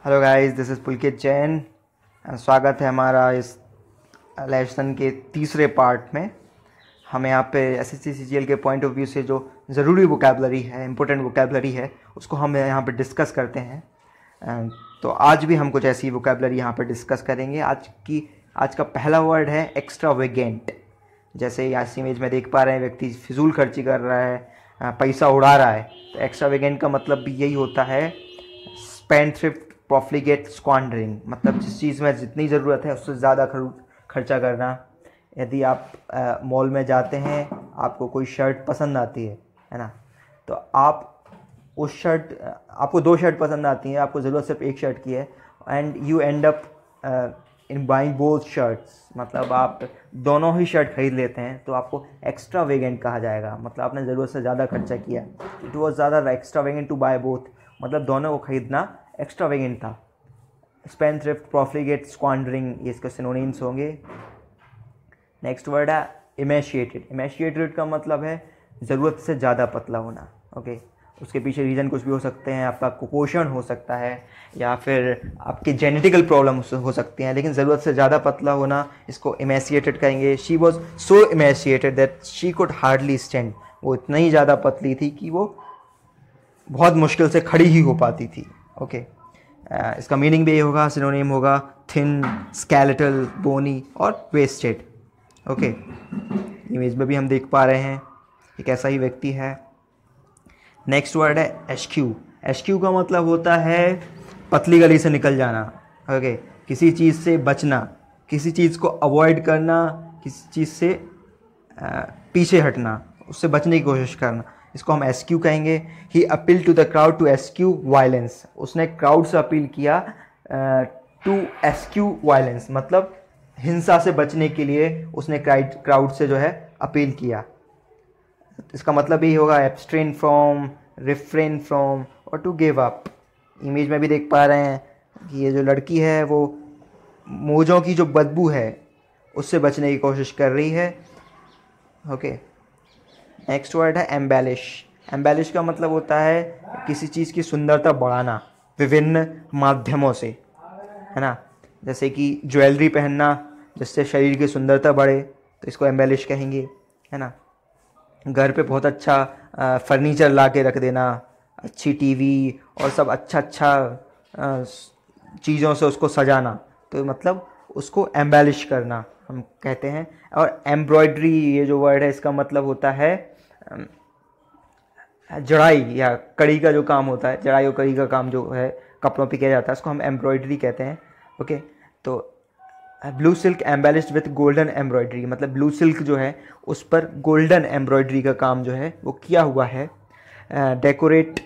Hello guys, this is पुलकित जैन। स्वागत है हमारा इस लेसन के तीसरे पार्ट में। हम यहाँ पे एसएससी सीजीएल के पॉइंट ऑफ व्यू से जो ज़रूरी वोकैबलरी है, इम्पोर्टेंट वोकैबलरी है, उसको हम यहाँ पे डिस्कस करते हैं। तो आज भी हम कुछ ऐसी वोकैबलरी यहाँ पे डिस्कस करेंगे। आज का पहला वर्ड है एक्स्ट्रावेगेंट। जैसे इस इमेज में देख पा रहे हैं, व्यक्ति फिजूल खर्ची कर रहा है, पैसा उड़ा रहा है। तो एक्स्ट्रावेगेंट का मतलब भी यही होता है, स्पेंड थ्रिफ्ट, प्रॉफिगेट, स्क्वांडरिंग। मतलब जिस चीज़ में जितनी ज़रूरत है उससे ज़्यादा खर्चा करना। यदि आप मॉल में जाते हैं, आपको कोई शर्ट पसंद आती है ना, तो आप उस शर्ट आपको 2 शर्ट पसंद आती हैं, आपको ज़रूरत सिर्फ एक शर्ट की है, and you and up in buying both shirts. मतलब आप दोनों ही शर्ट खरीद लेते हैं, तो आपको एक्स्ट्रावेगेंट कहा जाएगा। मतलब आपने ज़रूरत से ज़्यादा खर्चा किया। इट वॉज ज़्यादा एक्स्ट्रावेगेंट टू बाय बोथ, मतलब दोनों को खरीदना एक्स्ट्रावेगेंट था। स्पेंड थ्रिफ्ट, प्रॉफिगेट, स्क्वांडरिंग, ये इसके सिनोनिम्स होंगे। नेक्स्ट वर्ड है इमेशिएटेड। इमेशिएटेड का मतलब है ज़रूरत से ज़्यादा पतला होना। ओके, उसके पीछे रीज़न कुछ भी हो सकते हैं। आपका कुपोषण हो सकता है, या फिर आपके जेनेटिकल प्रॉब्लम हो सकती हैं, लेकिन ज़रूरत से ज़्यादा पतला होना, इसको इमेशिएटेड कहेंगे। She was so emaciated that she could hardly stand. वो इतना ही ज़्यादा पतली थी कि वो बहुत मुश्किल से खड़ी ही हो पाती थी। ओके, इसका मीनिंग भी ये होगा, सिनोनिम होगा थिन, स्केलेटल, बोनी और वेस्टेड। ओके, इमेज में भी हम देख पा रहे हैं एक ऐसा ही व्यक्ति है। नेक्स्ट वर्ड है एशक्यू। एशक्यू का मतलब होता है पतली गली से निकल जाना। ओके, किसी चीज़ से बचना, किसी चीज़ को अवॉइड करना, किसी चीज़ से पीछे हटना, उससे बचने की कोशिश करना, इसको हम एस्क्यू कहेंगे। He appeal to the crowd to eschew violence. उसने क्राउड से अपील किया टू एस्क्यू वायलेंस, मतलब हिंसा से बचने के लिए उसने क्राउड से जो है अपील किया। इसका मतलब यही होगा एब्स्ट्रेन फ्रॉम, रिफ्रेन फ्रॉम और टू गिव अप। इमेज में भी देख पा रहे हैं कि ये जो लड़की है वो मोजों की जो बदबू है उससे बचने की कोशिश कर रही है। ओके, नेक्स्ट वर्ड है एम्बेलिश। एम्बेलिश का मतलब होता है किसी चीज़ की सुंदरता बढ़ाना विभिन्न माध्यमों से, है ना। जैसे कि ज्वेलरी पहनना जिससे शरीर की सुंदरता बढ़े, तो इसको एम्बेलिश कहेंगे, है ना। घर पे बहुत अच्छा फर्नीचर ला के रख देना, अच्छी टीवी और सब अच्छा चीज़ों से उसको सजाना, तो मतलब उसको एम्बेलिश करना हम कहते हैं। और एम्ब्रॉयडरी, ये जो वर्ड है, इसका मतलब होता है जड़ाई या कड़ी का जो काम होता है, जड़ाई और कड़ी का काम जो है कपड़ों पे किया जाता है, उसको हम एम्ब्रॉयडरी कहते हैं। ओके, तो blue silk embellished with golden embroidery, मतलब ब्लू सिल्क जो है उस पर गोल्डन एम्ब्रॉयडरी का काम जो है वो किया हुआ है। डेकोरेट,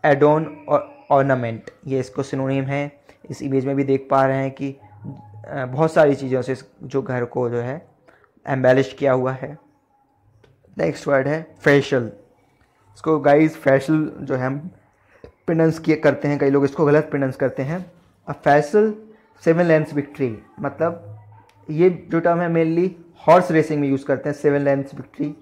एडोन और ऑर्नामेंट, ये इसको सिनोनिम है। इस इमेज में भी देख पा रहे हैं कि बहुत सारी चीज़ों से जो घर को जो है एम्बेलिश किया हुआ है। नेक्स्ट वर्ड है फेशियल। इसको गाइस फेशियल जो है हम प्रोनाउंस करते हैं, कई लोग इसको गलत प्रोनाउंस करते हैं। अ फेशियल 7 लेंस विक्ट्री, मतलब ये जो टर्म है मेनली हॉर्स रेसिंग में यूज़ करते हैं। 7 लेंस विक्ट्री,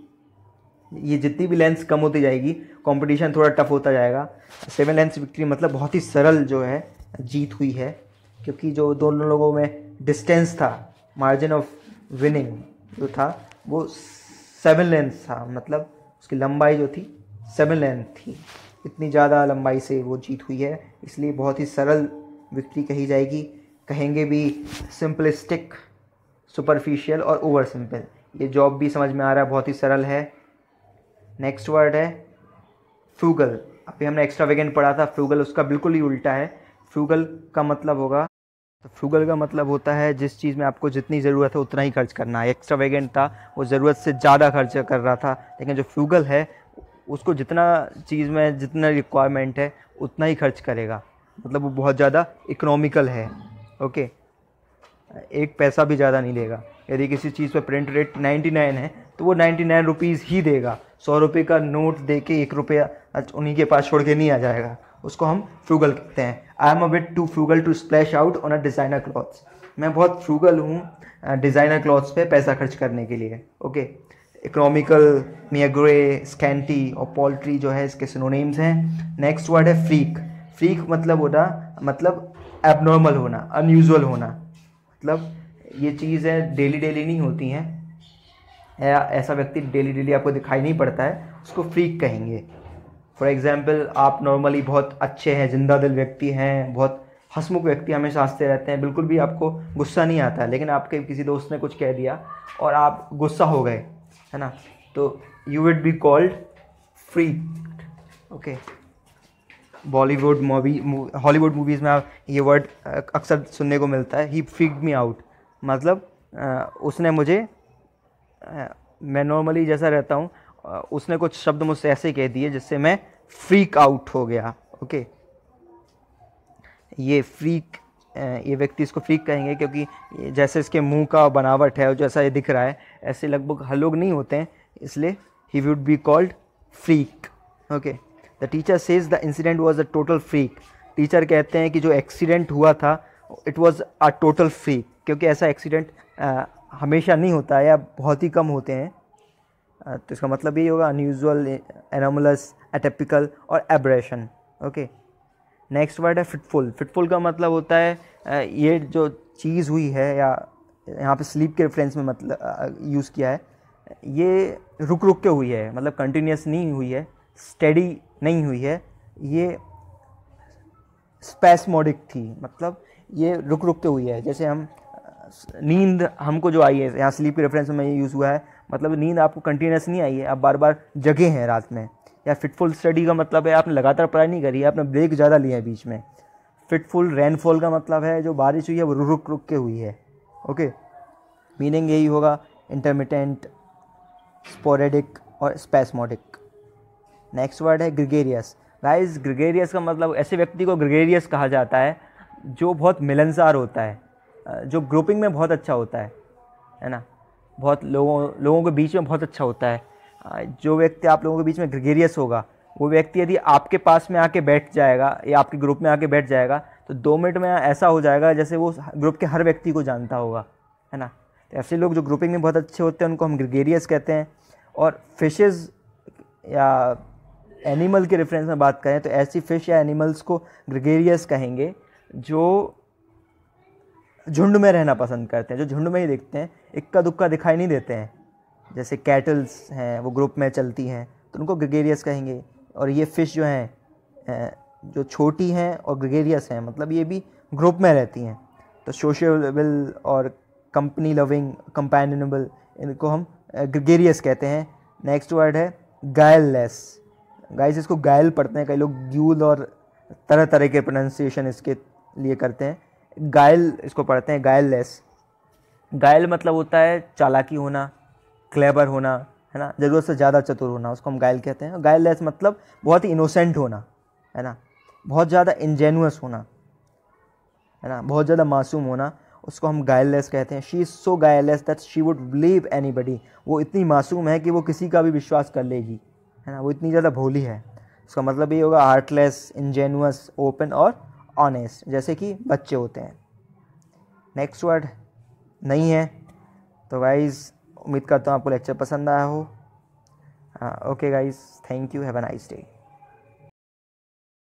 ये जितनी भी लेंस कम होती जाएगी कंपटीशन थोड़ा टफ होता जाएगा। 7 लेंस विक्ट्री मतलब बहुत ही सरल जो है जीत हुई है, क्योंकि जो दोनों लोगों में डिस्टेंस था, मार्जिन ऑफ विनिंग जो था वो 7 लेंस था, मतलब उसकी लंबाई जो थी 7 लेंथ थी। इतनी ज़्यादा लंबाई से वो जीत हुई है, इसलिए बहुत ही सरल विक्ट्री कही जाएगी। कहेंगे भी सिंपलिस्टिक, सुपरफिशियल और ओवर सिंपल। ये जॉब भी समझ में आ रहा है, बहुत ही सरल है। नेक्स्ट वर्ड है फ्रूगल। अभी हमने एक्स्ट्रावेगेंट पढ़ा था, फ्रूगल उसका बिल्कुल ही उल्टा है। फ्रूगल का मतलब होगा, तो फ्रूगल का मतलब होता है जिस चीज़ में आपको जितनी ज़रूरत है उतना ही खर्च करना है। एक्स्ट्रावेगेंट था, वो ज़रूरत से ज़्यादा खर्च कर रहा था, लेकिन जो फ्रूगल है उसको जितना चीज़ में जितना रिक्वायरमेंट है उतना ही खर्च करेगा, मतलब वो बहुत ज़्यादा इकोनॉमिकल है। ओके, एक पैसा भी ज़्यादा नहीं लेगा। यदि किसी चीज़ पर प्रिंट रेट 99 है तो वो 99 रुपीज़ ही देगा। 100 रुपये का नोट दे के 1 रुपया उन्हीं के पास छोड़ के नहीं आ जाएगा। उसको हम फ्रूगल कहते हैं। I am a bit too frugal to splash out on a designer clothes. मैं बहुत फ्रूगल हूँ डिज़ाइनर क्लॉथ्स पे पैसा खर्च करने के लिए। ओके, इकोनॉमिकल, मियाग्रे, स्कैंटी और पोल्ट्री जो है इसके सिनोनिम्स हैं। नेक्स्ट वर्ड है फ्रीक। फ्रीक मतलब होता मतलब एबनॉर्मल होना, अनयूजुअल होना, मतलब ये चीज़ें डेली डेली नहीं होती हैं, या ऐसा व्यक्ति डेली डेली आपको दिखाई नहीं पड़ता है, उसको फ्रीक कहेंगे। फॉर एग्जाम्पल, आप नॉर्मली बहुत अच्छे हैं, जिंदा दिल व्यक्ति हैं, बहुत हंसमुख व्यक्ति, हमेशा हंसते रहते हैं, बिल्कुल भी आपको गुस्सा नहीं आता है, लेकिन आपके किसी दोस्त ने कुछ कह दिया और आप गुस्सा हो गए, है ना, तो you would be called freak. Okay, Bollywood Hollywood movies में आप ये वर्ड अक्सर सुनने को मिलता है, ही फ्रीक्ड मी आउट, मतलब उसने मुझे, मैं नॉर्मली जैसा रहता हूँ, उसने कुछ शब्द मुझसे ऐसे कह दिए जिससे मैं फ्रीक आउट हो गया। ओके, ये फ्रीक, ये व्यक्ति इसको फ्रीक कहेंगे क्योंकि जैसे इसके मुंह का बनावट है और जैसा ये दिख रहा है, ऐसे लगभग हर लोग नहीं होते हैं, इसलिए he would be called freak. Okay, the teacher says the incident was a total freak. Teacher कहते हैं कि जो एक्सीडेंट हुआ था it was a total freak, क्योंकि ऐसा एक्सीडेंट हमेशा नहीं होता है या बहुत ही कम होते हैं। तो इसका मतलब यही होगा अनयूजुअल, एनोमलस, एटिपिकल और एब्रेशन। ओके, नेक्स्ट वर्ड है फिटफुल। फिटफुल का मतलब होता है ये जो चीज़ हुई है, या यहाँ पे स्लीप के रेफरेंस में मतलब यूज़ किया है, ये रुक रुक के हुई है, मतलब कंटिन्यूस नहीं हुई है, स्टेडी नहीं हुई है, ये स्पैस्मोडिक थी, मतलब ये रुक रुक के हुई है। जैसे हम नींद हमको जो आई है, यहाँ स्लीप के रेफरेंस में ये यूज़ हुआ है, मतलब नींद आपको कंटिन्यूस नहीं आई है, आप बार बार जगे हैं रात में। या फिटफुल स्टडी का मतलब है आपने लगातार पढ़ाई नहीं करी है, आपने ब्रेक ज़्यादा लिया है बीच में। फिटफुल रेनफॉल का मतलब है जो बारिश हुई है वो रुक रुक के हुई है। ओके, मीनिंग यही होगा इंटरमिटेंट, स्पोरेडिक और स्पैस्मोडिक। नेक्स्ट वर्ड है ग्रिगेरियस। गाइस, ग्रिगेरियस का मतलब, ऐसे व्यक्ति को ग्रिगेरियस कहा जाता है जो बहुत मिलनसार होता है, जो ग्रुपिंग में बहुत अच्छा होता है ना, बहुत लोगों के बीच में बहुत अच्छा होता है। जो व्यक्ति आप लोगों के बीच में ग्रिगेरियस होगा, वो व्यक्ति यदि आपके पास में आके बैठ जाएगा या आपके ग्रुप में आके बैठ जाएगा तो 2 मिनट में ऐसा हो जाएगा जैसे वो ग्रुप के हर व्यक्ति को जानता होगा, है ना। तो ऐसे लोग जो ग्रुपिंग में बहुत अच्छे होते हैं उनको हम ग्रिगेरियस कहते हैं। और फिशेज़ या एनिमल के रेफरेंस में बात करें तो ऐसी फिश या एनिमल्स को ग्रिगेरियस कहेंगे जो झुंड में रहना पसंद करते हैं, जो झुंड में ही दिखते हैं, इक्का दुक्का दिखाई नहीं देते हैं। जैसे कैटल्स हैं, वो ग्रुप में चलती हैं, तो उनको ग्रिगेरियस कहेंगे। और ये फ़िश जो हैं, जो छोटी हैं और ग्रिगेरियस हैं, मतलब ये भी ग्रुप में रहती हैं, तो सोशल और कंपनी लविंग, कंपेनियनेबल, इनको हम ग्रिगेरियस कहते हैं। नेक्स्ट वर्ड है गायललेस। गाइस, इसको गायल पढ़ते हैं कई लोग, ग्यूल और तरह तरह के प्रोनाउंसिएशन इसके लिए करते हैं। गायल इसको पढ़ते हैं गायललेस। गायल मतलब होता है चालाकी होना, क्लेवर होना, है ना, ज़रूरत से ज़्यादा चतुर होना, उसको हम गायल कहते हैं। गायललेस मतलब बहुत ही इनोसेंट होना, है ना, बहुत ज़्यादा इंजेनुअस होना, है ना, बहुत ज़्यादा मासूम होना, उसको हम गायललेस कहते हैं। She is so guileless that she would believe anybody. वो इतनी मासूम है कि वो किसी का भी विश्वास कर लेगी, है ना, वो इतनी ज़्यादा भोली है। उसका मतलब ये होगा हार्टलेस, इंजेनुअस, ओपन और ऑनेस्ट, जैसे कि बच्चे होते हैं। नेक्स्ट वर्ड नहीं है। तो गाइज़, उम्मीद करता हूँ आपको लेक्चर पसंद आया हो। Okay guys, thank you, have a nice day.